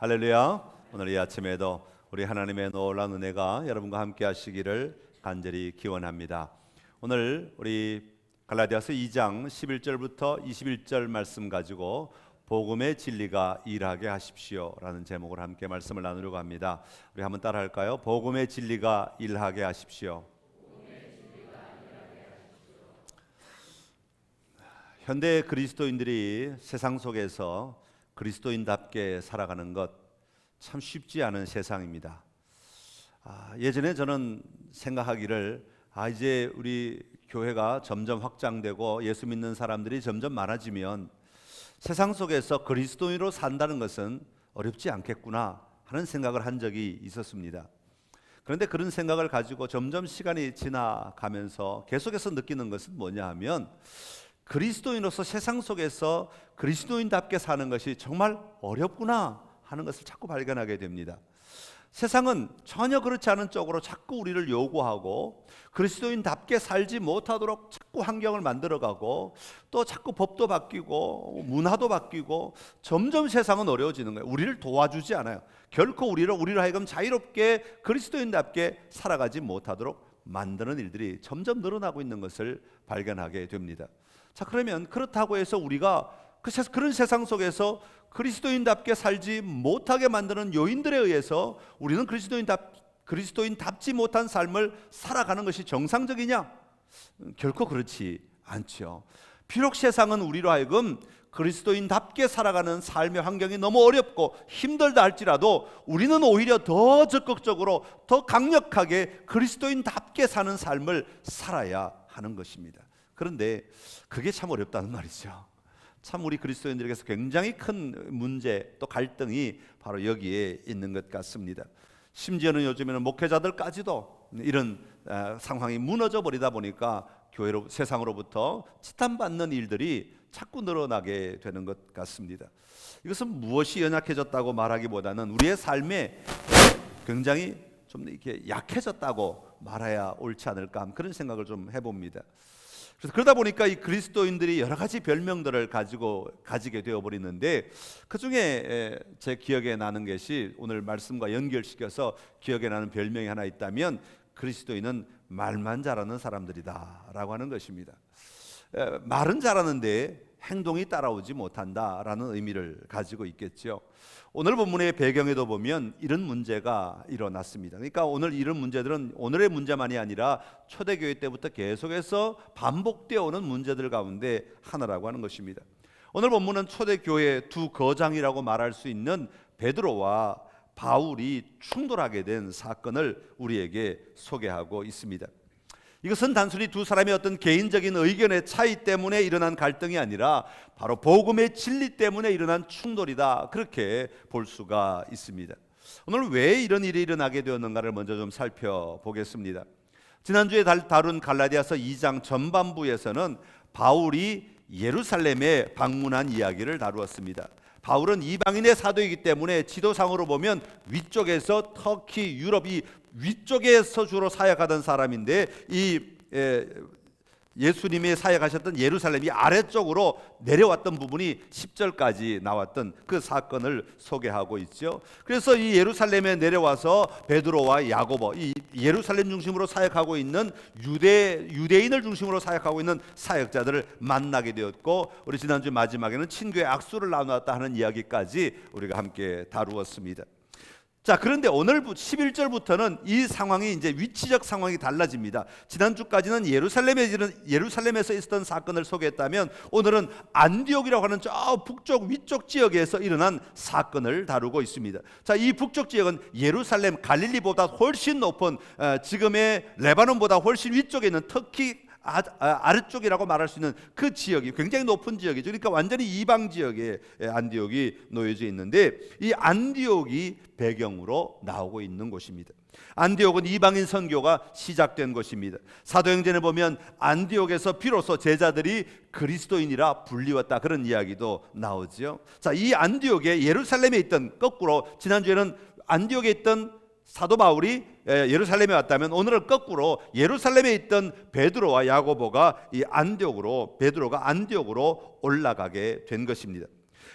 할렐루야. 오늘 이 아침에도 우리 하나님의 놀라운 은혜가 여러분과 함께 하시기를 간절히 기원합니다. 오늘 우리 갈라디아서 2장 11절부터 21절 말씀 가지고 복음의 진리가 일하게 하십시오 라는 제목으로 함께 말씀을 나누려고 합니다. 우리 한번 따라 할까요? 복음의 진리가 일하게 하십시오. 현대 그리스도인들이 세상 속에서 그리스도인답게 살아가는 것 참 쉽지 않은 세상입니다. 예전에 저는 생각하기를 이제 우리 교회가 점점 확장되고 예수 믿는 사람들이 점점 많아지면 세상 속에서 그리스도인으로 산다는 것은 어렵지 않겠구나 하는 생각을 한 적이 있었습니다. 그런데 그런 생각을 가지고 점점 시간이 지나가면서 계속해서 느끼는 것은 뭐냐 하면 그리스도인으로서 세상 속에서 그리스도인답게 사는 것이 정말 어렵구나 하는 것을 자꾸 발견하게 됩니다. 세상은 전혀 그렇지 않은 쪽으로 자꾸 우리를 요구하고 그리스도인답게 살지 못하도록 자꾸 환경을 만들어가고 또 자꾸 법도 바뀌고 문화도 바뀌고 점점 세상은 어려워지는 거예요. 우리를 도와주지 않아요. 결코 우리를 하여금 자유롭게 그리스도인답게 살아가지 못하도록 만드는 일들이 점점 늘어나고 있는 것을 발견하게 됩니다. 자, 그러면 그렇다고 해서 우리가 그런 세상 속에서 그리스도인답게 살지 못하게 만드는 요인들에 의해서 우리는 그리스도인답지 못한 삶을 살아가는 것이 정상적이냐? 결코 그렇지 않죠. 비록 세상은 우리로 하여금 그리스도인답게 살아가는 삶의 환경이 너무 어렵고 힘들다 할지라도 우리는 오히려 더 적극적으로 더 강력하게 그리스도인답게 사는 삶을 살아야 하는 것입니다. 그런데 그게 참 어렵다는 말이죠. 참 우리 그리스도인들에게서 굉장히 큰 문제 또 갈등이 바로 여기에 있는 것 같습니다. 심지어는 요즘에는 목회자들까지도 이런 상황이 무너져 버리다 보니까 세상으로부터 지탄받는 일들이 자꾸 늘어나게 되는 것 같습니다. 이것은 무엇이 연약해졌다고 말하기보다는 우리의 삶에 굉장히 좀 이렇게 약해졌다고 말해야 옳지 않을까 하는 그런 생각을 좀 해봅니다. 그래서 그러다 보니까 이 그리스도인들이 여러 가지 별명들을 가지게 되어버리는데 그 중에 제 기억에 나는 것이 오늘 말씀과 연결시켜서 기억에 나는 별명이 하나 있다면 그리스도인은 말만 잘하는 사람들이다 라고 하는 것입니다. 말은 잘하는데 행동이 따라오지 못한다라는 의미를 가지고 있겠죠. 오늘 본문의 배경에도 보면 이런 문제가 일어났습니다. 그러니까 오늘 이런 문제들은 오늘의 문제만이 아니라 초대교회 때부터 계속해서 반복되어 오는 문제들 가운데 하나라고 하는 것입니다. 오늘 본문은 초대교회 두 거장이라고 말할 수 있는 베드로와 바울이 충돌하게 된 사건을 우리에게 소개하고 있습니다. 이것은 단순히 두 사람의 어떤 개인적인 의견의 차이 때문에 일어난 갈등이 아니라 바로 복음의 진리 때문에 일어난 충돌이다, 그렇게 볼 수가 있습니다. 오늘 왜 이런 일이 일어나게 되었는가를 먼저 좀 살펴보겠습니다. 지난주에 다룬 갈라디아서 2장 전반부에서는 바울이 예루살렘에 방문한 이야기를 다루었습니다. 바울은 이방인의 사도이기 때문에 지도상으로 보면 위쪽에서 터키, 유럽이 위쪽에서 주로 사역하던 사람인데 예수님이 사역하셨던 예루살렘이 아래쪽으로 내려왔던 부분이 10절까지 나왔던 그 사건을 소개하고 있죠. 그래서 이 예루살렘에 내려와서 베드로와 야고보, 이 예루살렘 중심으로 사역하고 있는 유대인을 중심으로 사역하고 있는 사역자들을 만나게 되었고, 우리 지난주 마지막에는 친교의 악수를 나누었다 하는 이야기까지 우리가 함께 다루었습니다. 자, 그런데 오늘 11절부터는 이 상황이 이제 위치적 상황이 달라집니다. 지난주까지는 예루살렘에서 있었던 사건을 소개했다면 오늘은 안디옥이라고 하는 저 북쪽 위쪽 지역에서 일어난 사건을 다루고 있습니다. 자, 이 북쪽 지역은 예루살렘 갈릴리보다 훨씬 높은 지금의 레바논보다 훨씬 위쪽에 있는 터키 아래쪽이라고 말할 수 있는 그 지역이 굉장히 높은 지역이죠. 그러니까 완전히 이방 지역에 안디옥이 놓여져 있는데 이 안디옥이 배경으로 나오고 있는 곳입니다. 안디옥은 이방인 선교가 시작된 곳입니다. 사도행전에 보면 안디옥에서 비로소 제자들이 그리스도인이라 불리웠다, 그런 이야기도 나오죠. 자, 이 안디옥에 예루살렘에 있던, 거꾸로 지난주에는 안디옥에 있던 사도 바울이 예루살렘에 왔다면 오늘은 거꾸로 예루살렘에 있던 베드로와 야고보가 베드로가 안디옥으로 올라가게 된 것입니다.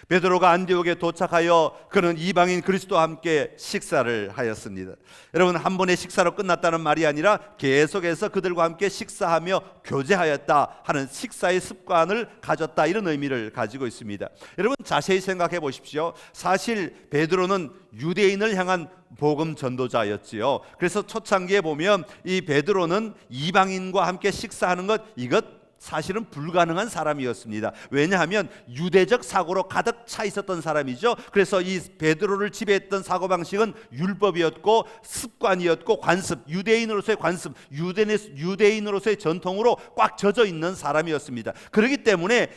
베드로가 안디옥에 도착하여 그는 이방인 그리스도와 함께 식사를 하였습니다. 여러분, 한 번의 식사로 끝났다는 말이 아니라 계속해서 그들과 함께 식사하며 교제하였다 하는 식사의 습관을 가졌다, 이런 의미를 가지고 있습니다. 여러분, 자세히 생각해 보십시오. 사실 베드로는 유대인을 향한 복음 전도자였지요. 그래서 초창기에 보면 이 베드로는 이방인과 함께 식사하는 것, 이것 사실은 불가능한 사람이었습니다. 왜냐하면 유대적 사고로 가득 차 있었던 사람이죠. 그래서 이 베드로를 지배했던 사고방식은 율법이었고 습관이었고 관습, 유대인으로서의 관습, 유대인으로서의 전통으로 꽉 젖어 있는 사람이었습니다. 그렇기 때문에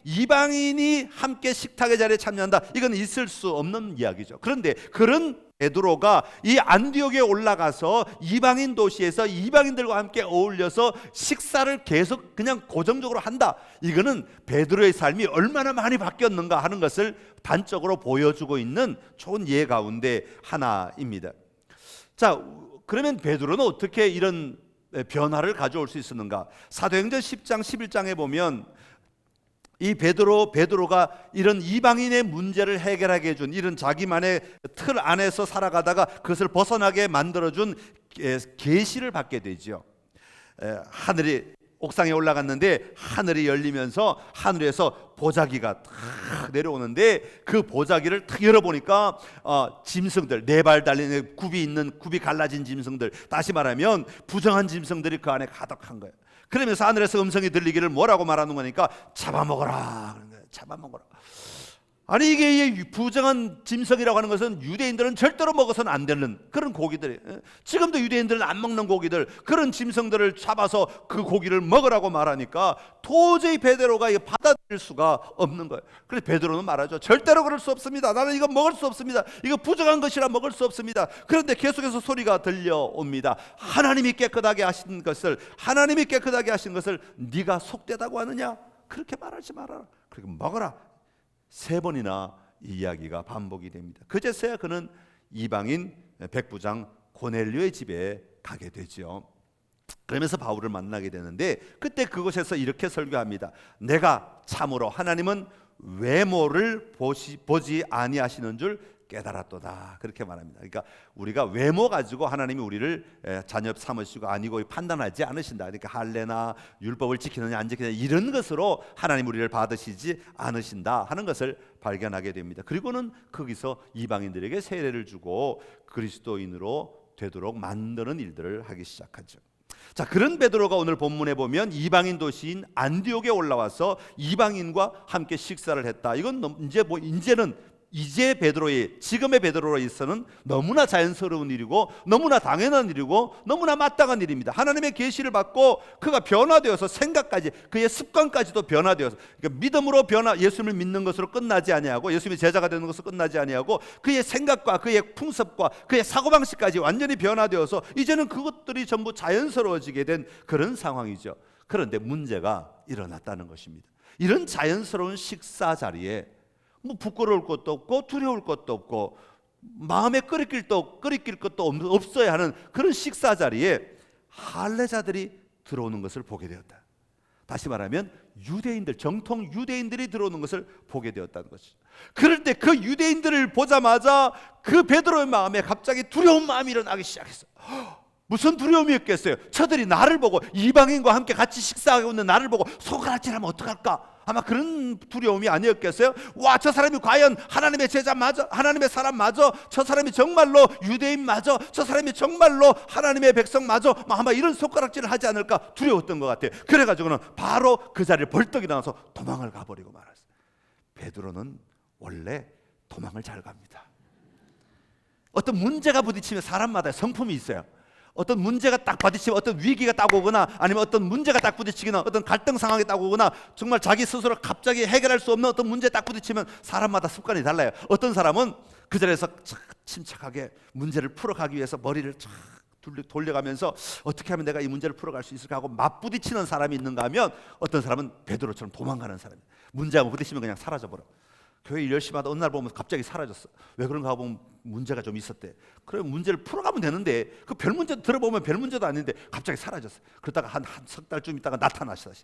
이방인이 함께 식탁의 자리에 참여한다, 이건 있을 수 없는 이야기죠. 그런데 그런 베드로가 이 안디옥에 올라가서 이방인 도시에서 이방인들과 함께 어울려서 식사를 계속 그냥 고정적으로 한다, 이거는 베드로의 삶이 얼마나 많이 바뀌었는가 하는 것을 단적으로 보여주고 있는 좋은 예 가운데 하나입니다. 자, 그러면 베드로는 어떻게 이런 변화를 가져올 수 있었는가? 사도행전 10장 11장에 보면 이 베드로가 이런 이방인의 문제를 해결하게 해준, 이런 자기만의 틀 안에서 살아가다가 그것을 벗어나게 만들어준 계시를 받게 되죠. 하늘이, 옥상에 올라갔는데 하늘이 열리면서 하늘에서 보자기가 탁 내려오는데 그 보자기를 탁 열어보니까 짐승들, 네 발 달린 굽이 갈라진 짐승들, 다시 말하면 부정한 짐승들이 그 안에 가득한 거예요. 그러면서 하늘에서 음성이 들리기를 뭐라고 말하는 거니까 잡아먹어라 그런 거예요. 잡아먹어라. 아니, 이게 부정한 짐승이라고 하는 것은 유대인들은 절대로 먹어서는 안 되는 그런 고기들이에요. 지금도 유대인들은 안 먹는 고기들, 그런 짐승들을 잡아서 그 고기를 먹으라고 말하니까 도저히 베드로가 이거 받아들일 수가 없는 거예요. 그래서 베드로는 말하죠. 절대로 그럴 수 없습니다. 나는 이거 먹을 수 없습니다. 이거 부정한 것이라 먹을 수 없습니다. 그런데 계속해서 소리가 들려옵니다. 하나님이 깨끗하게 하신 것을 네가 속되다고 하느냐? 그렇게 말하지 마라. 그리고 먹어라. 3번이나 이 이야기가 반복이 됩니다. 그제서야 그는 이방인 백부장 고넬료의 집에 가게 되죠. 그러면서 바울을 만나게 되는데 그때 그곳에서 이렇게 설교합니다. 내가 참으로 하나님은 외모를 보지 아니하시는 줄 깨달았도다, 그렇게 말합니다. 그러니까 우리가 외모 가지고 하나님이 우리를 자녀 삼으시고 아니고 판단하지 않으신다. 그러니까 할례나 율법을 지키느냐 안 지키느냐 이런 것으로 하나님 우리를 받으시지 않으신다 하는 것을 발견하게 됩니다. 그리고는 거기서 이방인들에게 세례를 주고 그리스도인으로 되도록 만드는 일들을 하기 시작하죠. 자, 그런 베드로가 오늘 본문에 보면 이방인 도시인 안디옥에 올라와서 이방인과 함께 식사를 했다. 이건 이제 지금의 베드로로서는 너무나 자연스러운 일이고 너무나 당연한 일이고 너무나 마땅한 일입니다. 하나님의 계시를 받고 그가 변화되어서 생각까지, 그의 습관까지도 변화되어서, 그러니까 믿음으로 예수님을 믿는 것으로 끝나지 아니하고 예수님의 제자가 되는 것으로 끝나지 아니하고 그의 생각과 그의 풍습과 그의 사고방식까지 완전히 변화되어서 이제는 그것들이 전부 자연스러워지게 된 그런 상황이죠. 그런데 문제가 일어났다는 것입니다. 이런 자연스러운 식사 자리에 부끄러울 것도 없고 두려울 것도 없고 마음에 끓이낄 것도 없어야 하는 그런 식사 자리에 할례자들이 들어오는 것을 보게 되었다. 다시 말하면 정통 유대인들이 들어오는 것을 보게 되었다는 것이죠. 그럴 때 그 유대인들을 보자마자 그 베드로의 마음에 갑자기 두려운 마음이 일어나기 시작했어요. 무슨 두려움이었겠어요? 저들이 나를 보고, 이방인과 함께 같이 식사하고 있는 나를 보고 손가락질하면 어떡할까? 아마 그런 두려움이 아니었겠어요? 와, 저 사람이 과연 하나님의 제자 맞아? 하나님의 사람 맞아? 저 사람이 정말로 유대인 맞아? 저 사람이 정말로 하나님의 백성 맞아? 아마 이런 손가락질을 하지 않을까 두려웠던 것 같아요. 그래가지고는 바로 그 자리를 벌떡 일어나서 도망을 가버리고 말았어요. 베드로는 원래 도망을 잘 갑니다. 어떤 문제가 부딪히면 사람마다 성품이 있어요. 어떤 문제가 딱 부딪히면, 어떤 위기가 딱 오거나 아니면 어떤 문제가 딱 부딪히거나 어떤 갈등 상황이 딱 오거나 정말 자기 스스로 갑자기 해결할 수 없는 어떤 문제에 딱 부딪히면 사람마다 습관이 달라요. 어떤 사람은 그 자리에서 침착하게 문제를 풀어가기 위해서 머리를 착 돌려가면서 어떻게 하면 내가 이 문제를 풀어갈 수 있을까 하고 맞부딪히는 사람이 있는가 하면 어떤 사람은 베드로처럼 도망가는 사람이에요. 문제하고 부딪히면 그냥 사라져버려. 교회 일 열심히 하다 어느 날 보면 갑자기 사라졌어. 왜 그런가 보면 문제가 좀 있었대. 그래 문제를 풀어가면 되는데 그 별 문제 들어보면 별 문제도 아닌데 갑자기 사라졌어. 그러다가 한 석 달쯤 있다가 나타나시 다시.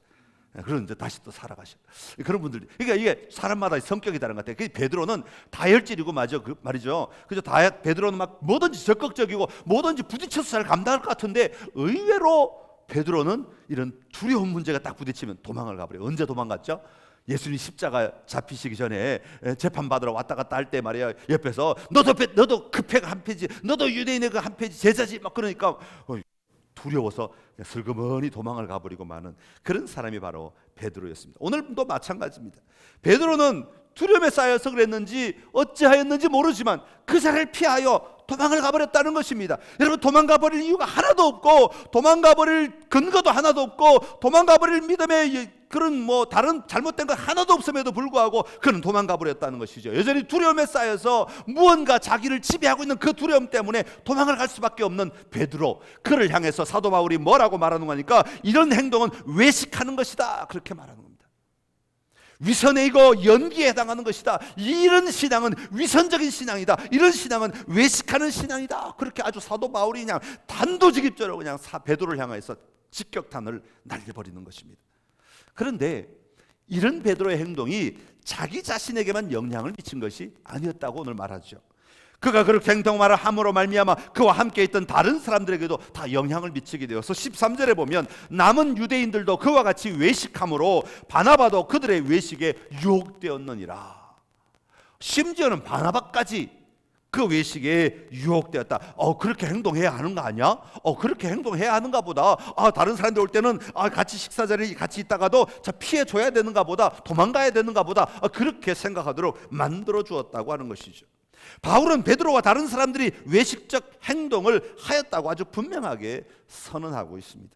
그런 이제 다시 또 살아가셔. 그런 분들, 그러니까 이게 사람마다 성격이 다른 것 같아요. 그 베드로는 다혈질이고 맞아, 그 말이죠. 그죠? 베드로는 막 뭐든지 적극적이고 뭐든지 부딪혀서 잘 감당할 것 같은데 의외로 베드로는 이런 두려운 문제가 딱 부딪히면 도망을 가버려요. 언제 도망갔죠? 예수님 십자가 잡히시기 전에 재판 받으러 왔다 갔다 할 때 말이야, 옆에서 너도 급해가 한 페이지, 너도 유대인의 그 한 페이지 제자지 막 그러니까 두려워서 슬그머니 도망을 가버리고 마는 그런 사람이 바로 베드로였습니다. 오늘도 마찬가지입니다. 베드로는 두려움에 쌓여서 그랬는지 어찌하였는지 모르지만 그 자리를 피하여 도망을 가버렸다는 것입니다. 여러분, 도망가버릴 이유가 하나도 없고 도망가버릴 근거도 하나도 없고 도망가버릴 믿음의 그런 다른 잘못된 것 하나도 없음에도 불구하고 그는 도망가버렸다는 것이죠. 여전히 두려움에 쌓여서 무언가 자기를 지배하고 있는 그 두려움 때문에 도망을 갈 수밖에 없는 베드로, 그를 향해서 사도 바울이 뭐라고 말하는 거니까 이런 행동은 외식하는 것이다, 그렇게 말하는 겁니다. 위선이고 연기에 해당하는 것이다. 이런 신앙은 위선적인 신앙이다. 이런 신앙은 외식하는 신앙이다. 그렇게 아주 사도 바울이 그냥 단도직입적으로 그냥 베드로를 향해서 직격탄을 날려버리는 것입니다. 그런데 이런 베드로의 행동이 자기 자신에게만 영향을 미친 것이 아니었다고 오늘 말하죠. 그가 그렇게 행동을 함으로 말미암아 그와 함께 있던 다른 사람들에게도 다 영향을 미치게 되어서 13절에 보면 남은 유대인들도 그와 같이 외식함으로 바나바도 그들의 외식에 유혹되었느니라. 심지어는 바나바까지 그 외식에 유혹되었다. 그렇게 행동해야 하는 거 아니야? 그렇게 행동해야 하는가 보다. 다른 사람들 올 때는 같이 식사 자리에 같이 있다가도 피해 줘야 되는가 보다. 도망가야 되는가 보다. 그렇게 생각하도록 만들어 주었다고 하는 것이죠. 바울은 베드로와 다른 사람들이 외식적 행동을 하였다고 아주 분명하게 선언하고 있습니다.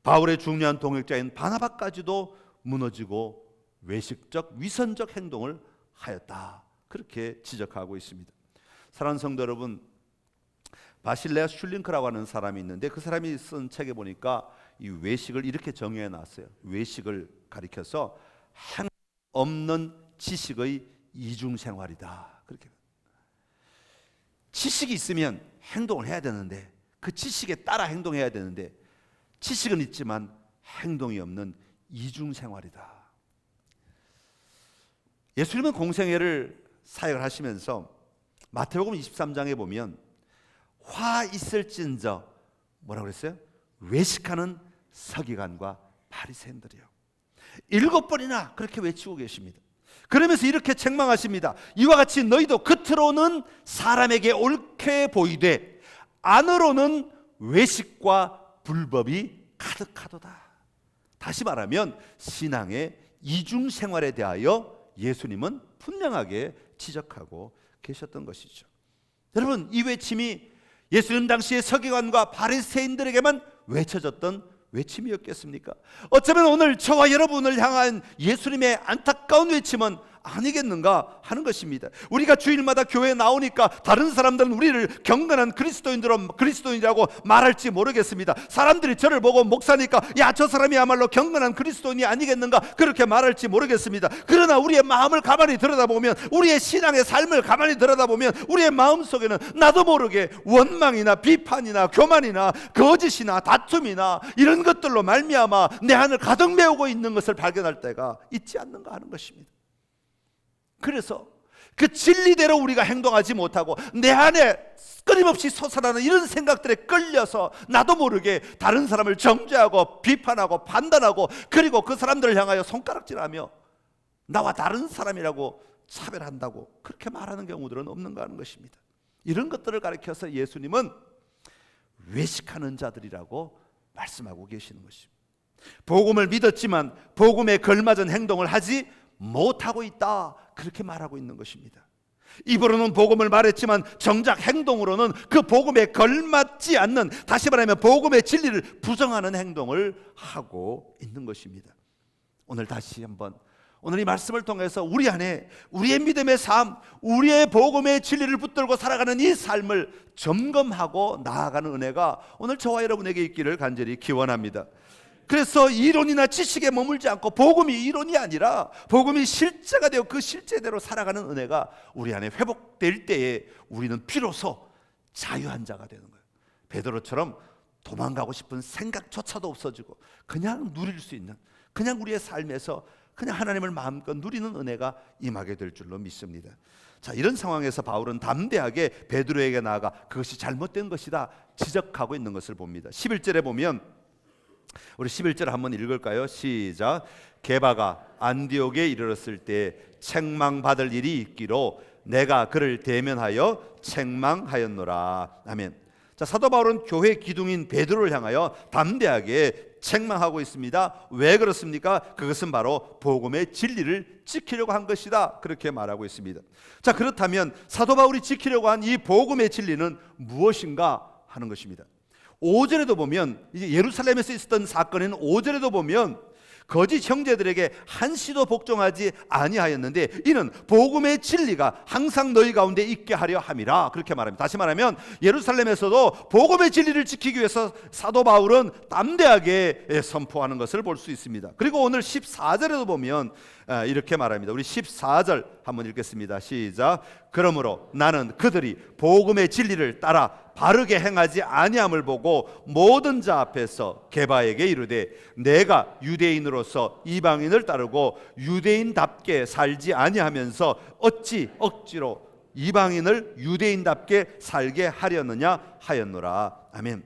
바울의 중요한 동역자인 바나바까지도 무너지고 외식적 위선적 행동을 하였다, 그렇게 지적하고 있습니다. 사랑하는 성도 여러분, 바실레아 슐링크라고 하는 사람이 있는데 그 사람이 쓴 책에 보니까 이 외식을 이렇게 정의해 놨어요. 외식을 가리켜서 행 없는 지식의 이중생활이다, 그렇게. 지식이 있으면 행동을 해야 되는데 그 지식에 따라 행동해야 되는데 지식은 있지만 행동이 없는 이중생활이다. 예수님은 공생애를 사역을 하시면서 마태복음 23장에 보면 화 있을진저 뭐라고 그랬어요? 외식하는 서기관과 바리새인들이요, 7번이나 그렇게 외치고 계십니다. 그러면서 이렇게 책망하십니다. 이와 같이 너희도 겉으로는 사람에게 옳게 보이되 안으로는 외식과 불법이 가득하도다. 다시 말하면 신앙의 이중생활에 대하여 예수님은 분명하게 지적하고 계셨던 것이죠. 여러분, 이 외침이 예수님 당시의 서기관과 바리새인들에게만 외쳐졌던 외침이었겠습니까? 어쩌면 오늘 저와 여러분을 향한 예수님의 안타까운 외침은 아니겠는가 하는 것입니다. 우리가 주일마다 교회에 나오니까 다른 사람들은 우리를 경건한 그리스도인이라고 말할지 모르겠습니다. 사람들이 저를 보고 목사니까 야, 저 사람이야말로 경건한 그리스도인이 아니겠는가 그렇게 말할지 모르겠습니다. 그러나 우리의 마음을 가만히 들여다보면, 우리의 신앙의 삶을 가만히 들여다보면 우리의 마음속에는 나도 모르게 원망이나 비판이나 교만이나 거짓이나 다툼이나 이런 것들로 말미암아 내 안을 가득 메우고 있는 것을 발견할 때가 있지 않는가 하는 것입니다. 그래서 그 진리대로 우리가 행동하지 못하고 내 안에 끊임없이 솟아나는 이런 생각들에 끌려서 나도 모르게 다른 사람을 정죄하고 비판하고 판단하고 그리고 그 사람들을 향하여 손가락질하며 나와 다른 사람이라고 차별한다고 그렇게 말하는 경우들은 없는가 하는 것입니다. 이런 것들을 가리켜서 예수님은 외식하는 자들이라고 말씀하고 계시는 것입니다. 복음을 믿었지만 복음에 걸맞은 행동을 하지 못하고 있다, 그렇게 말하고 있는 것입니다. 입으로는 복음을 말했지만 정작 행동으로는 그 복음에 걸맞지 않는, 다시 말하면 복음의 진리를 부정하는 행동을 하고 있는 것입니다. 오늘 다시 한번 오늘 이 말씀을 통해서 우리 안에 우리의 믿음의 삶, 우리의 복음의 진리를 붙들고 살아가는 이 삶을 점검하고 나아가는 은혜가 오늘 저와 여러분에게 있기를 간절히 기원합니다. 그래서 이론이나 지식에 머물지 않고 복음이 이론이 아니라 복음이 실제가 되어 그 실제대로 살아가는 은혜가 우리 안에 회복될 때에 우리는 비로소 자유한 자가 되는 거예요. 베드로처럼 도망가고 싶은 생각조차도 없어지고 그냥 누릴 수 있는, 그냥 우리의 삶에서 그냥 하나님을 마음껏 누리는 은혜가 임하게 될 줄로 믿습니다. 자, 이런 상황에서 바울은 담대하게 베드로에게 나아가 그것이 잘못된 것이다 지적하고 있는 것을 봅니다. 11절에 보면, 우리 11절 한번 읽을까요? 시작. 게바가 안디옥에 이르렀을 때 책망받을 일이 있기로 내가 그를 대면하여 책망하였노라. 아멘. 자, 사도 바울은 교회 기둥인 베드로를 향하여 담대하게 책망하고 있습니다. 왜 그렇습니까? 그것은 바로 복음의 진리를 지키려고 한 것이다, 그렇게 말하고 있습니다. 자, 그렇다면 사도 바울이 지키려고 한 이 복음의 진리는 무엇인가 하는 것입니다. 5절에도 보면, 이제 예루살렘에서 있었던 사건에는 5절에도 보면 거짓 형제들에게 한시도 복종하지 아니하였는데 이는 복음의 진리가 항상 너희 가운데 있게 하려 함이라, 그렇게 말합니다. 다시 말하면 예루살렘에서도 복음의 진리를 지키기 위해서 사도 바울은 담대하게 선포하는 것을 볼 수 있습니다. 그리고 오늘 14절에도 보면 이렇게 말합니다. 우리 14절 한번 읽겠습니다. 시작. 그러므로 나는 그들이 복음의 진리를 따라 바르게 행하지 아니함을 보고 모든 자 앞에서 게바에게 이르되 내가 유대인으로서 이방인을 따르고 유대인답게 살지 아니하면서 어찌 억지로 이방인을 유대인답게 살게 하려느냐 하였노라. 아멘.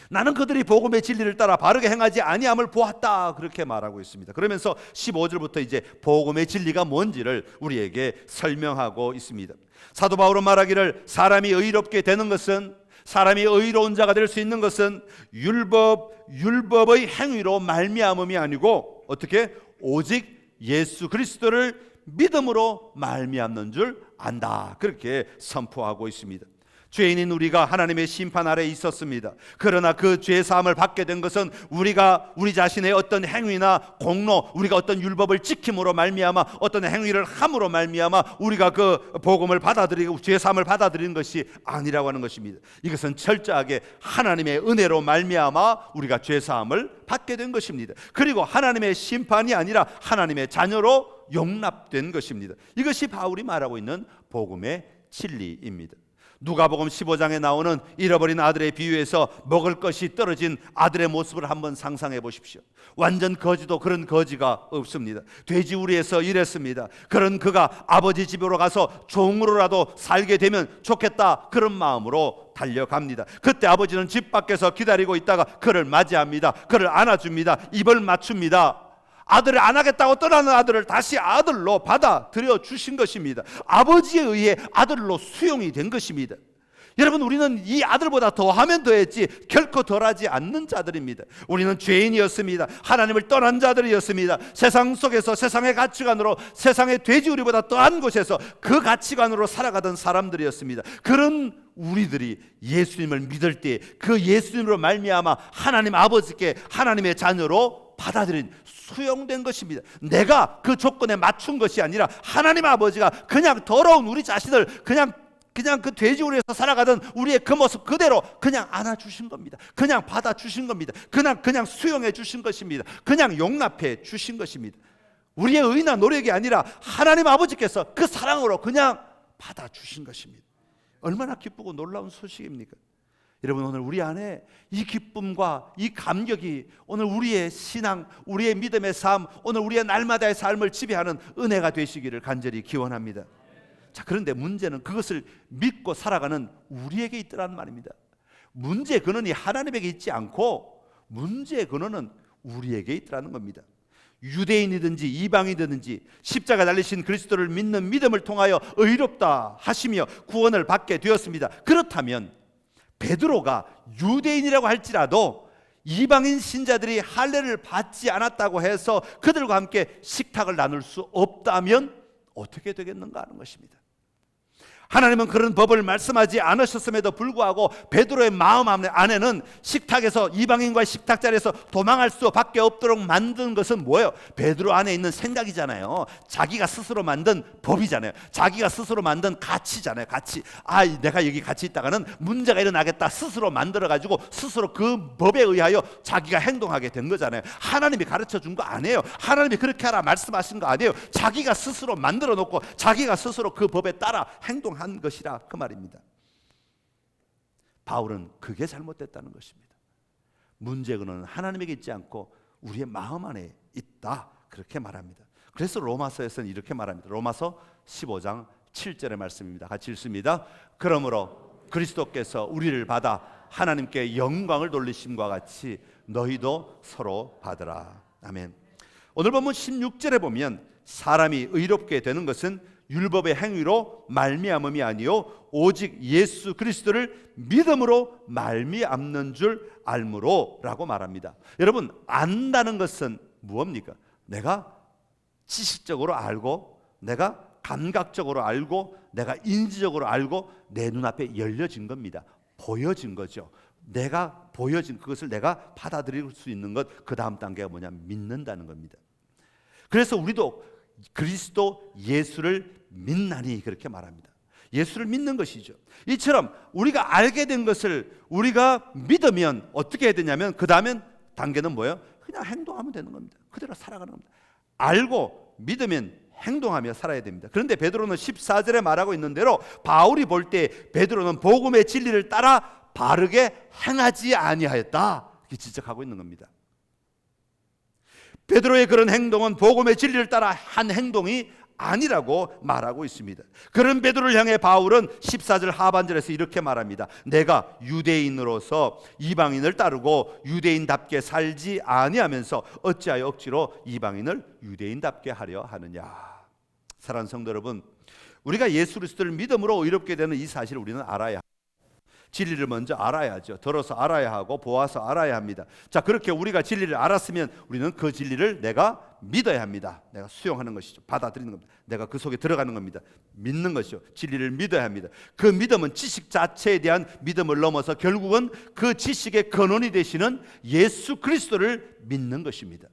나는 그들이 복음의 진리를 따라 바르게 행하지 아니함을 보았다, 그렇게 말하고 있습니다. 그러면서 15절부터 이제 복음의 진리가 뭔지를 우리에게 설명하고 있습니다. 사도 바울은 말하기를 사람이 의롭게 되는 것은, 사람이 의로운 자가 될 수 있는 것은 율법의 행위로 말미암음이 아니고 어떻게? 오직 예수 그리스도를 믿음으로 말미암는 줄 안다, 그렇게 선포하고 있습니다. 죄인인 우리가 하나님의 심판 아래에 있었습니다. 그러나 그 죄 사함을 받게 된 것은 우리 자신의 어떤 행위나 공로, 우리가 어떤 율법을 지킴으로 말미암아 어떤 행위를 함으로 말미암아 우리가 그 복음을 받아들이고 죄 사함을 받아들이는 것이 아니라고 하는 것입니다. 이것은 철저하게 하나님의 은혜로 말미암아 우리가 죄 사함을 받게 된 것입니다. 그리고 하나님의 심판이 아니라 하나님의 자녀로 용납된 것입니다. 이것이 바울이 말하고 있는 복음의 진리입니다. 누가복음 15장에 나오는 잃어버린 아들의 비유에서 먹을 것이 떨어진 아들의 모습을 한번 상상해 보십시오. 완전 거지도 그런 거지가 없습니다. 돼지우리에서 일했습니다. 그런 그가 아버지 집으로 가서 종으로라도 살게 되면 좋겠다, 그런 마음으로 달려갑니다. 그때 아버지는 집 밖에서 기다리고 있다가 그를 맞이합니다. 그를 안아줍니다. 입을 맞춥니다. 아들을 안 하겠다고 떠나는 아들을 다시 아들로 받아들여 주신 것입니다. 아버지에 의해 아들로 수용이 된 것입니다. 여러분, 우리는 이 아들보다 더하면 더했지 결코 덜하지 않는 자들입니다. 우리는 죄인이었습니다. 하나님을 떠난 자들이었습니다. 세상 속에서 세상의 가치관으로, 세상의 돼지우리보다 더한 곳에서 그 가치관으로 살아가던 사람들이었습니다. 그런 우리들이 예수님을 믿을 때 그 예수님으로 말미암아 하나님 아버지께 하나님의 자녀로 받아들인, 수용된 것입니다. 내가 그 조건에 맞춘 것이 아니라 하나님 아버지가 그냥 더러운 우리 자신을 그냥 그 돼지우리에서 살아가던 우리의 그 모습 그대로 그냥 안아주신 겁니다. 그냥 받아주신 겁니다. 그냥 수용해 주신 것입니다. 그냥 용납해 주신 것입니다. 우리의 의나 노력이 아니라 하나님 아버지께서 그 사랑으로 그냥 받아주신 것입니다. 얼마나 기쁘고 놀라운 소식입니까? 여러분, 오늘 우리 안에 이 기쁨과 이 감격이 오늘 우리의 신앙, 우리의 믿음의 삶, 오늘 우리의 날마다의 삶을 지배하는 은혜가 되시기를 간절히 기원합니다. 자, 그런데 문제는 그것을 믿고 살아가는 우리에게 있더란 말입니다. 문제의 근원이 하나님에게 있지 않고 문제의 근원은 우리에게 있더라는 겁니다. 유대인이든지 이방인이든지 십자가 달리신 그리스도를 믿는 믿음을 통하여 의롭다 하시며 구원을 받게 되었습니다. 그렇다면 베드로가 유대인이라고 할지라도 이방인 신자들이 할례를 받지 않았다고 해서 그들과 함께 식탁을 나눌 수 없다면 어떻게 되겠는가 하는 것입니다. 하나님은 그런 법을 말씀하지 않으셨음에도 불구하고 베드로의 마음 안에는 식탁에서, 이방인과의 식탁 자리에서 도망할 수밖에 없도록 만든 것은 뭐예요? 베드로 안에 있는 생각이잖아요. 자기가 스스로 만든 법이잖아요. 자기가 스스로 만든 가치잖아요. 가치. 내가 여기 같이 있다가는 문제가 일어나겠다 스스로 만들어가지고 스스로 그 법에 의하여 자기가 행동하게 된 거잖아요. 하나님이 가르쳐 준 거 아니에요. 하나님이 그렇게 하라 말씀하신 거 아니에요. 자기가 스스로 만들어 놓고 자기가 스스로 그 법에 따라 행동한 것이라, 그 말입니다. 바울은 그게 잘못됐다는 것입니다. 문제는 하나님에게 있지 않고 우리의 마음 안에 있다, 그렇게 말합니다. 그래서 로마서에서는 이렇게 말합니다. 로마서 15장 7절의 말씀입니다. 같이 읽습니다. 그러므로 그리스도께서 우리를 받아 하나님께 영광을 돌리심과 같이 너희도 서로 받으라. 아멘. 오늘 본문 16절에 보면 사람이 의롭게 되는 것은 율법의 행위로 말미암음이 아니요 오직 예수 그리스도를 믿음으로 말미암는 줄 알므로 라고 말합니다. 여러분, 안다는 것은 무엇입니까? 내가 지식적으로 알고, 내가 감각적으로 알고, 내가 인지적으로 알고, 내 눈앞에 열려진 겁니다. 보여진 거죠. 내가 보여진 그것을 내가 받아들일 수 있는 것, 그 다음 단계가 뭐냐? 믿는다는 겁니다. 그래서 우리도 그리스도 예수를 믿나니 그렇게 말합니다. 예수를 믿는 것이죠. 이처럼 우리가 알게 된 것을 우리가 믿으면 어떻게 해야 되냐면 그 다음엔 단계는 뭐예요? 그냥 행동하면 되는 겁니다. 그대로 살아가는 겁니다. 알고 믿으면 행동하며 살아야 됩니다. 그런데 베드로는 14절에 말하고 있는 대로 바울이 볼 때 베드로는 복음의 진리를 따라 바르게 행하지 아니하였다, 이렇게 지적하고 있는 겁니다. 베드로의 그런 행동은 복음의 진리를 따라 한 행동이 아니라고 말하고 있습니다. 그런 베드로를 향해 바울은 14절 하반절에서 이렇게 말합니다. 내가 유대인으로서 이방인을 따르고 유대인답게 살지 아니하면서 어찌하여 억지로 이방인을 유대인답게 하려 하느냐. 사랑하는 성도 여러분, 우리가 예수 그리스도를 믿음으로 의롭게 되는 이 사실을 우리는 알아야 합니다. 진리를 먼저 알아야죠. 들어서 알아야 하고 보아서 알아야 합니다. 자, 그렇게 우리가 진리를 알았으면 우리는 그 진리를 내가 믿어야 합니다. 내가 수용하는 것이죠. 받아들이는 겁니다. 내가 그 속에 들어가는 겁니다. 믿는 것이죠. 진리를 믿어야 합니다. 그 믿음은 지식 자체에 대한 믿음을 넘어서 결국은 그 지식의 근원이 되시는 예수 그리스도를 믿는 것입니다.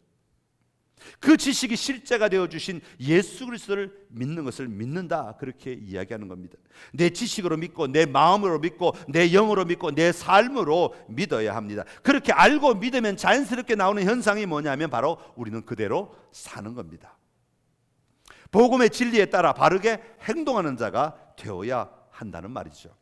그 지식이 실제가 되어주신 예수 그리스도를 믿는 것을 믿는다, 그렇게 이야기하는 겁니다. 내 지식으로 믿고 내 마음으로 믿고 내 영으로 믿고 내 삶으로 믿어야 합니다. 그렇게 알고 믿으면 자연스럽게 나오는 현상이 뭐냐면 바로 우리는 그대로 사는 겁니다. 복음의 진리에 따라 바르게 행동하는 자가 되어야 한다는 말이죠.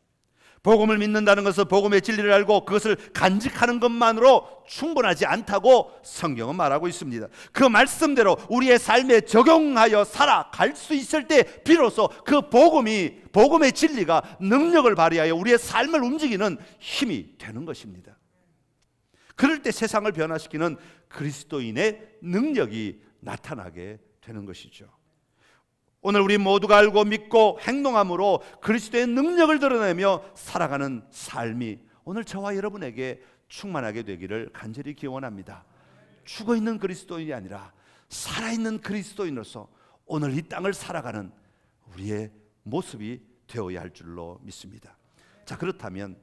복음을 믿는다는 것은 복음의 진리를 알고 그것을 간직하는 것만으로 충분하지 않다고 성경은 말하고 있습니다. 그 말씀대로 우리의 삶에 적용하여 살아갈 수 있을 때 비로소 그 복음의 진리가 능력을 발휘하여 우리의 삶을 움직이는 힘이 되는 것입니다. 그럴 때 세상을 변화시키는 그리스도인의 능력이 나타나게 되는 것이죠. 오늘 우리 모두가 알고 믿고 행동함으로 그리스도의 능력을 드러내며 살아가는 삶이 오늘 저와 여러분에게 충만하게 되기를 간절히 기원합니다. 죽어있는 그리스도인이 아니라 살아있는 그리스도인으로서 오늘 이 땅을 살아가는 우리의 모습이 되어야 할 줄로 믿습니다. 자, 그렇다면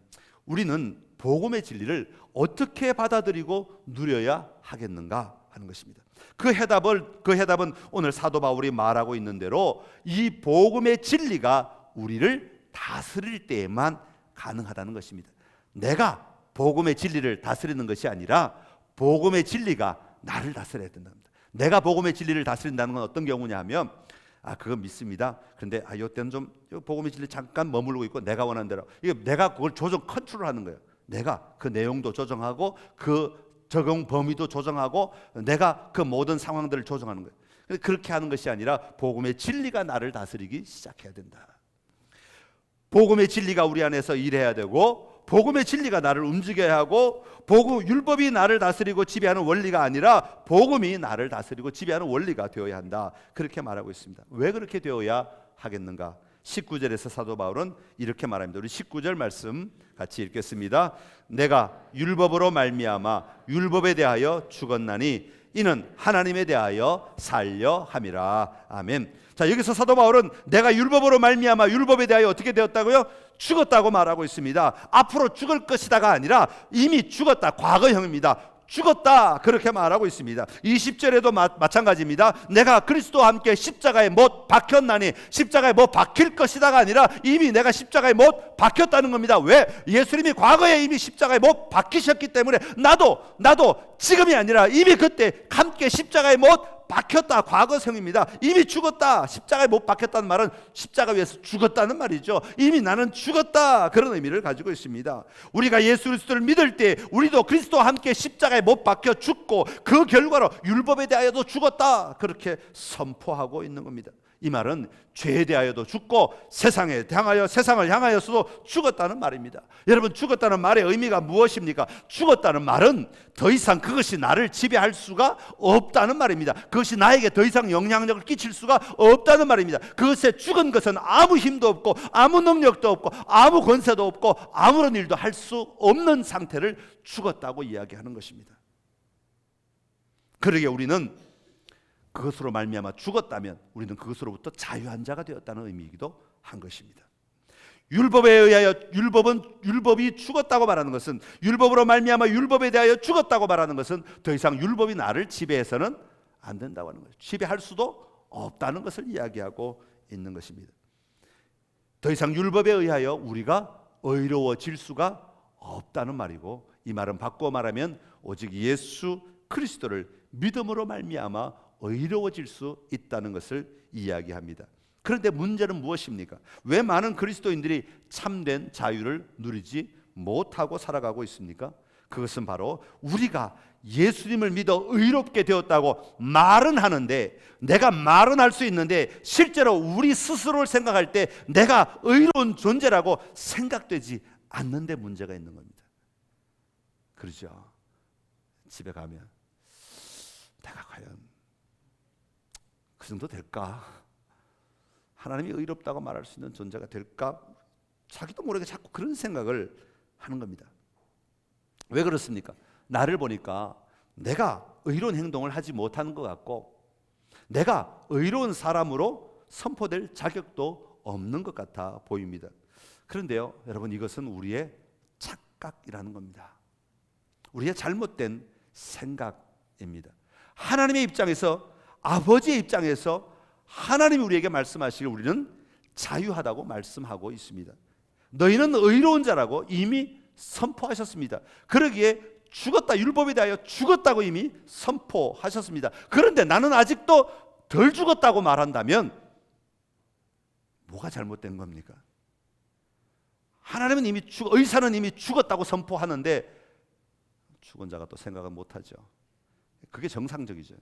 우리는 복음의 진리를 어떻게 받아들이고 누려야 하겠는가 하는 것입니다. 그 해답은 오늘 사도 바울이 말하고 있는 대로 이 복음의 진리가 우리를 다스릴 때에만 가능하다는 것입니다. 내가 복음의 진리를 다스리는 것이 아니라 복음의 진리가 나를 다스려야 된답니다. 내가 복음의 진리를 다스린다는 건 어떤 경우냐 하면 그거 믿습니다. 그런데 이때는 좀 복음의 진리 잠깐 머물고 있고 내가 원하는 대로 내가 그걸 컨트롤하는 거예요. 내가 그 내용도 조정하고 그 적용 범위도 조정하고 내가 그 모든 상황들을 조정하는 거예요. 그렇게 하는 것이 아니라 복음의 진리가 나를 다스리기 시작해야 된다. 복음의 진리가 우리 안에서 일해야 되고 복음의 진리가 나를 움직여야 하고 율법이 나를 다스리고 지배하는 원리가 아니라 복음이 나를 다스리고 지배하는 원리가 되어야 한다, 그렇게 말하고 있습니다. 왜 그렇게 되어야 하겠는가? 19절에서 사도 바울은 이렇게 말합니다. 우리 19절 말씀 같이 읽겠습니다. 내가 율법으로 말미암아 율법에 대하여 죽었나니 이는 하나님에 대하여 살려 함이라. 아멘. 자, 여기서 사도 바울은 내가 율법으로 말미암아 율법에 대하여 어떻게 되었다고요? 죽었다고 말하고 있습니다. 앞으로 죽을 것이다가 아니라 이미 죽었다, 과거형입니다. 죽었다, 그렇게 말하고 있습니다. 20절에도 마찬가지입니다. 내가 그리스도와 함께 십자가에 못 박혔나니 십자가에 못 박힐 것이다가 아니라 이미 내가 십자가에 못 박혔다는 겁니다. 왜? 예수님이 과거에 이미 십자가에 못 박히셨기 때문에 나도 지금이 아니라 이미 그때 함께 십자가에 못 박혔다 과거형입니다. 이미 죽었다. 십자가에 못 박혔다는 말은 십자가 위에서 죽었다는 말이죠. 이미 나는 죽었다, 그런 의미를 가지고 있습니다. 우리가 예수 그리스도를 믿을 때 우리도 그리스도와 함께 십자가에 못 박혀 죽고 그 결과로 율법에 대하여도 죽었다, 그렇게 선포하고 있는 겁니다. 이 말은 죄에 대하여도 죽고 세상을 향하여서도 죽었다는 말입니다. 여러분, 죽었다는 말의 의미가 무엇입니까? 죽었다는 말은 더 이상 그것이 나를 지배할 수가 없다는 말입니다. 그것이 나에게 더 이상 영향력을 끼칠 수가 없다는 말입니다. 그것에 죽은 것은 아무 힘도 없고 아무 능력도 없고 아무 권세도 없고 아무런 일도 할 수 없는 상태를 죽었다고 이야기하는 것입니다. 그러기에 우리는 그것으로 말미암아 죽었다면 우리는 그것으로부터 자유한 자가 되었다는 의미이기도 한 것입니다. 율법에 의하여 율법이 죽었다고 말하는 것은, 율법으로 말미암아 율법에 대하여 죽었다고 말하는 것은 더 이상 율법이 나를 지배해서는 안 된다고 하는 거죠. 지배할 수도 없다는 것을 이야기하고 있는 것입니다. 더 이상 율법에 의하여 우리가 의로워질 수가 없다는 말이고, 이 말은 바꾸어 말하면 오직 예수 그리스도를 믿음으로 말미암아 의로워질 수 있다는 것을 이야기합니다. 그런데 문제는 무엇입니까? 왜 많은 그리스도인들이 참된 자유를 누리지 못하고 살아가고 있습니까? 그것은 바로 우리가 예수님을 믿어 의롭게 되었다고 말은 하는데, 내가 말은 할 수 있는데 실제로 우리 스스로를 생각할 때 내가 의로운 존재라고 생각되지 않는 데 문제가 있는 겁니다. 그렇죠? 집에 가면 내가 과연 그 정도 될까? 하나님이 의롭다고 말할 수 있는 존재가 될까? 자기도 모르게 자꾸 그런 생각을 하는 겁니다. 왜 그렇습니까? 나를 보니까 내가 의로운 행동을 하지 못하는 것 같고 내가 의로운 사람으로 선포될 자격도 없는 것 같아 보입니다. 그런데요, 여러분, 이것은 우리의 착각이라는 겁니다. 우리의 잘못된 생각입니다. 하나님의 입장에서, 아버지의 입장에서 하나님이 우리에게 말씀하시길 우리는 자유하다고 말씀하고 있습니다. 너희는 의로운 자라고 이미 선포하셨습니다. 그러기에 죽었다, 율법에 대하여 죽었다고 이미 선포하셨습니다. 그런데 나는 아직도 덜 죽었다고 말한다면 뭐가 잘못된 겁니까? 하나님은 이미 의사는 이미 죽었다고 선포하는데 죽은 자가 또 생각은 못하죠. 그게 정상적이죠.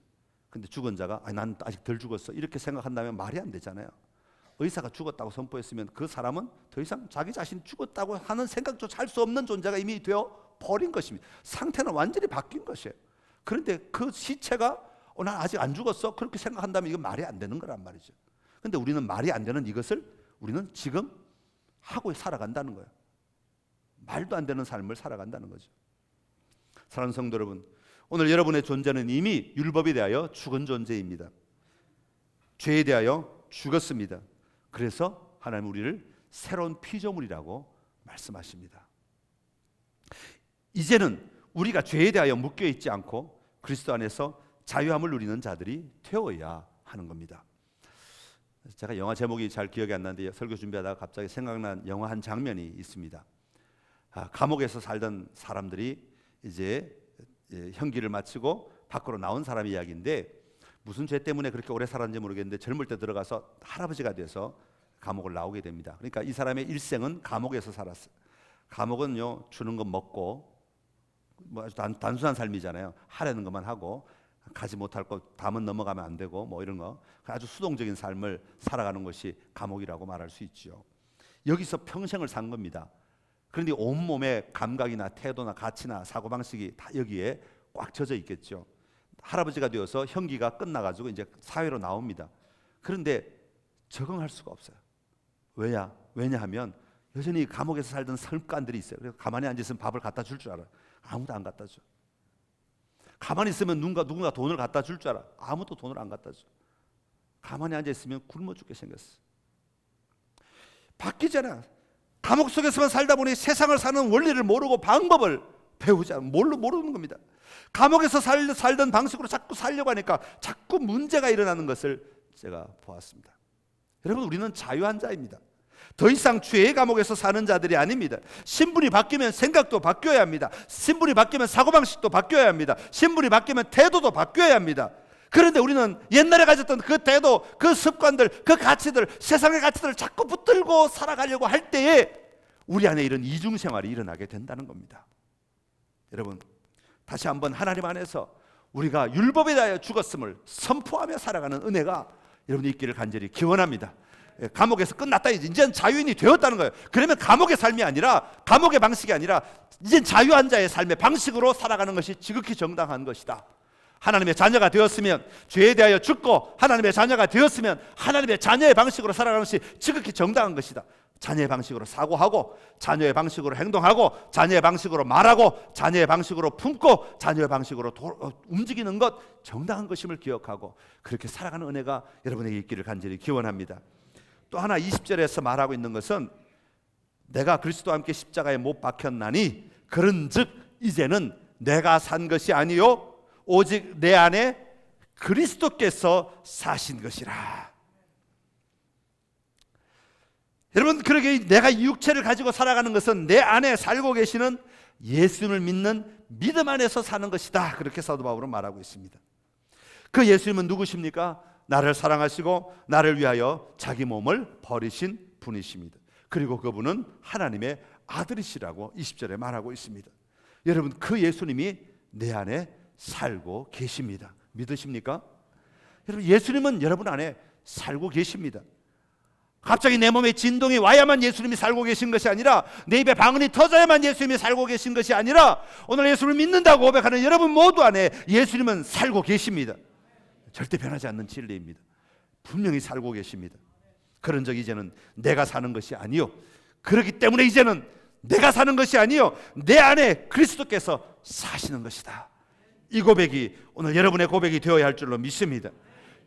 근데 죽은 자가 난 아직 덜 죽었어 이렇게 생각한다면 말이 안 되잖아요. 의사가 죽었다고 선포했으면 그 사람은 더 이상 자기 자신이 죽었다고 하는 생각조차 할 수 없는 존재가 이미 되어 버린 것입니다. 상태는 완전히 바뀐 것이에요. 그런데 그 시체가 난 아직 안 죽었어 그렇게 생각한다면 이건 말이 안 되는 거란 말이죠. 근데 우리는 말이 안 되는 이것을 우리는 지금 하고 살아간다는 거예요. 말도 안 되는 삶을 살아간다는 거죠. 사랑하는 성도 여러분, 오늘 여러분의 존재는 이미 율법에 대하여 죽은 존재입니다. 죄에 대하여 죽었습니다. 그래서 하나님 우리를 새로운 피조물이라고 말씀하십니다. 이제는 우리가 죄에 대하여 묶여 있지 않고 그리스도 안에서 자유함을 누리는 자들이 되어야 하는 겁니다. 제가 영화 제목이 잘 기억이 안 나는데 설교 준비하다가 갑자기 생각난 영화 한 장면이 있습니다. 감옥에서 살던 사람들이 이제 형기를 마치고 밖으로 나온 사람 이야기인데, 무슨 죄 때문에 그렇게 오래 살았는지 모르겠는데 젊을 때 들어가서 할아버지가 돼서 감옥을 나오게 됩니다. 그러니까 이 사람의 일생은 감옥에서 살았어요. 감옥은요, 주는 것 먹고 뭐 아주 단순한 삶이잖아요. 하려는 것만 하고 가지 못할 것 담은 넘어가면 안 되고 뭐 이런 거, 아주 수동적인 삶을 살아가는 것이 감옥이라고 말할 수 있죠. 여기서 평생을 산 겁니다. 그런데 온몸에 감각이나 태도나 가치나 사고방식이 다 여기에 꽉 젖어 있겠죠. 할아버지가 되어서 형기가 끝나가지고 이제 사회로 나옵니다. 그런데 적응할 수가 없어요. 왜냐하면 여전히 감옥에서 살던 습관들이 있어요. 그래서 가만히 앉아있으면 밥을 갖다 줄 줄 알아요. 아무도 안 갖다 줘. 가만히 있으면 누군가 돈을 갖다 줄 줄 알아. 아무도 돈을 안 갖다 줘. 가만히 앉아있으면 굶어 죽게 생겼어. 바뀌잖아. 감옥 속에서만 살다 보니 세상을 사는 원리를 모르고 방법을 배우지 않아. 모르는 겁니다. 감옥에서 살던 방식으로 자꾸 살려고 하니까 자꾸 문제가 일어나는 것을 제가 보았습니다. 여러분, 우리는 자유한 자입니다. 더 이상 죄의 감옥에서 사는 자들이 아닙니다. 신분이 바뀌면 생각도 바뀌어야 합니다. 신분이 바뀌면 사고방식도 바뀌어야 합니다. 신분이 바뀌면 태도도 바뀌어야 합니다. 그런데 우리는 옛날에 가졌던 그 태도, 그 습관들, 그 가치들, 세상의 가치들을 자꾸 붙들고 살아가려고 할 때에 우리 안에 이런 이중생활이 일어나게 된다는 겁니다. 여러분, 다시 한번 하나님 안에서 우리가 율법에 대하여 죽었음을 선포하며 살아가는 은혜가 여러분이 있기를 간절히 기원합니다. 감옥에서 끝났다, 이제는 자유인이 되었다는 거예요. 그러면 감옥의 삶이 아니라, 감옥의 방식이 아니라 이젠 자유한 자의 삶의 방식으로 살아가는 것이 지극히 정당한 것이다. 하나님의 자녀가 되었으면 죄에 대하여 죽고, 하나님의 자녀가 되었으면 하나님의 자녀의 방식으로 살아가는 것이 지극히 정당한 것이다. 자녀의 방식으로 사고하고, 자녀의 방식으로 행동하고, 자녀의 방식으로 말하고, 자녀의 방식으로 품고, 자녀의 방식으로 움직이는 것 정당한 것임을 기억하고 그렇게 살아가는 은혜가 여러분에게 있기를 간절히 기원합니다. 또 하나 20절에서 말하고 있는 것은 내가 그리스도와 함께 십자가에 못 박혔나니 그런즉 이제는 내가 산 것이 아니요 오직 내 안에 그리스도께서 사신 것이라. 여러분, 그러게 내가 이 육체를 가지고 살아가는 것은 내 안에 살고 계시는 예수님을 믿는 믿음 안에서 사는 것이다. 그렇게 사도 바울은 말하고 있습니다. 그 예수님은 누구십니까? 나를 사랑하시고 나를 위하여 자기 몸을 버리신 분이십니다. 그리고 그분은 하나님의 아들이시라고 20절에 말하고 있습니다. 여러분, 그 예수님이 내 안에 살고 계십니다. 믿으십니까? 여러분, 예수님은 여러분 안에 살고 계십니다. 갑자기 내 몸에 진동이 와야만 예수님이 살고 계신 것이 아니라, 내 입에 방언이 터져야만 예수님이 살고 계신 것이 아니라, 오늘 예수님을 믿는다고 고백하는 여러분 모두 안에 예수님은 살고 계십니다. 절대 변하지 않는 진리입니다. 분명히 살고 계십니다. 그런즉 이제는 내가 사는 것이 아니요, 그렇기 때문에 이제는 내가 사는 것이 아니요 내 안에 그리스도께서 사시는 것이다. 이 고백이 오늘 여러분의 고백이 되어야 할 줄로 믿습니다.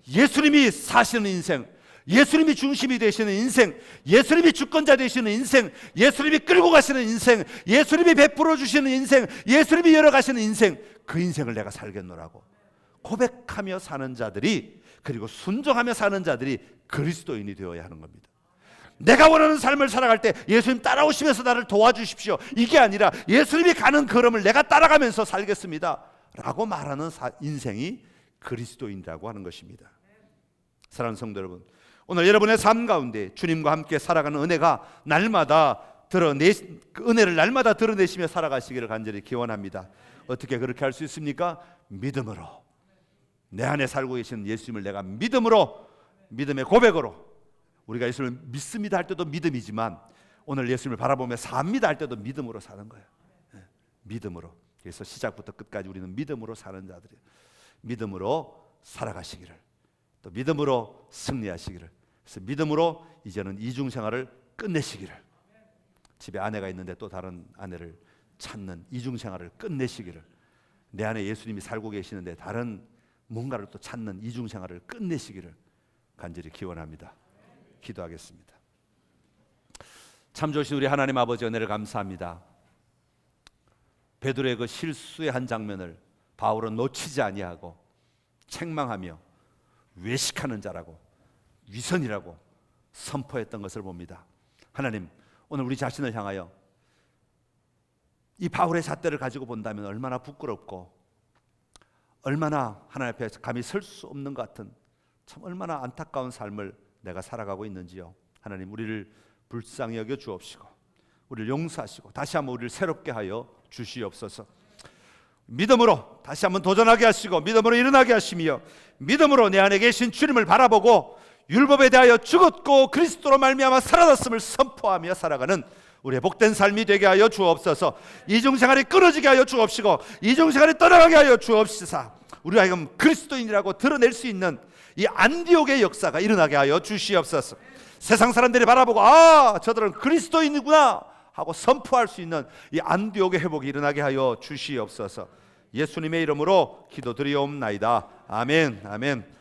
예수님이 사시는 인생, 예수님이 중심이 되시는 인생, 예수님이 주권자 되시는 인생, 예수님이 끌고 가시는 인생, 예수님이 베풀어 주시는 인생, 예수님이 열어가시는 인생, 그 인생을 내가 살겠노라고 고백하며 사는 자들이, 그리고 순종하며 사는 자들이 그리스도인이 되어야 하는 겁니다. 내가 원하는 삶을 살아갈 때 예수님 따라오시면서 나를 도와주십시오, 이게 아니라 예수님이 가는 걸음을 내가 따라가면서 살겠습니다 라고 말하는 인생이 그리스도인이라고 하는 것입니다. 사랑하는 성도 여러분, 오늘 여러분의 삶 가운데 주님과 함께 살아가는 은혜가 날마다 은혜를 날마다 드러내시며 살아가시기를 간절히 기원합니다. 어떻게 그렇게 할 수 있습니까? 믿음으로. 내 안에 살고 계시는 예수님을 내가 믿음으로, 믿음의 고백으로, 우리가 예수님을 믿습니다 할 때도 믿음이지만 오늘 예수님을 바라보며 삽니다 할 때도 믿음으로 사는 거예요. 믿음으로. 그래서 시작부터 끝까지 우리는 믿음으로 사는 자들이에요. 믿음으로 살아가시기를, 또 믿음으로 승리하시기를, 그래서 믿음으로 이제는 이중생활을 끝내시기를, 집에 아내가 있는데 또 다른 아내를 찾는 이중생활을 끝내시기를, 내 안에 예수님이 살고 계시는데 다른 뭔가를 또 찾는 이중생활을 끝내시기를 간절히 기원합니다. 기도하겠습니다. 참 좋으신 우리 하나님 아버지, 은혜를 감사합니다. 베드로의 그 실수의 한 장면을 바울은 놓치지 아니하고 책망하며 외식하는 자라고, 위선이라고 선포했던 것을 봅니다. 하나님, 오늘 우리 자신을 향하여 이 바울의 잣대를 가지고 본다면 얼마나 부끄럽고 얼마나 하나님 앞에 감히 설 수 없는 것 같은, 참 얼마나 안타까운 삶을 내가 살아가고 있는지요. 하나님, 우리를 불쌍히 여겨 주옵시고 우리를 용서하시고 다시 한번 우리를 새롭게 하여 주시옵소서. 믿음으로 다시 한번 도전하게 하시고 믿음으로 일어나게 하시며 믿음으로 내 안에 계신 주님을 바라보고 율법에 대하여 죽었고 그리스도로 말미암아 살아났음을 선포하며 살아가는 우리의 복된 삶이 되게 하여 주옵소서. 이중생활이 끊어지게 하여 주옵시고 이중생활이 떠나가게 하여 주옵시사. 우리가 지금 그리스도인이라고 드러낼 수 있는 이 안디옥의 역사가 일어나게 하여 주시옵소서. 세상 사람들이 바라보고 아, 저들은 그리스도인이구나 하고 선포할 수 있는 이 안디옥의 회복이 일어나게 하여 주시옵소서. 예수님의 이름으로 기도드리옵나이다. 아멘. 아멘.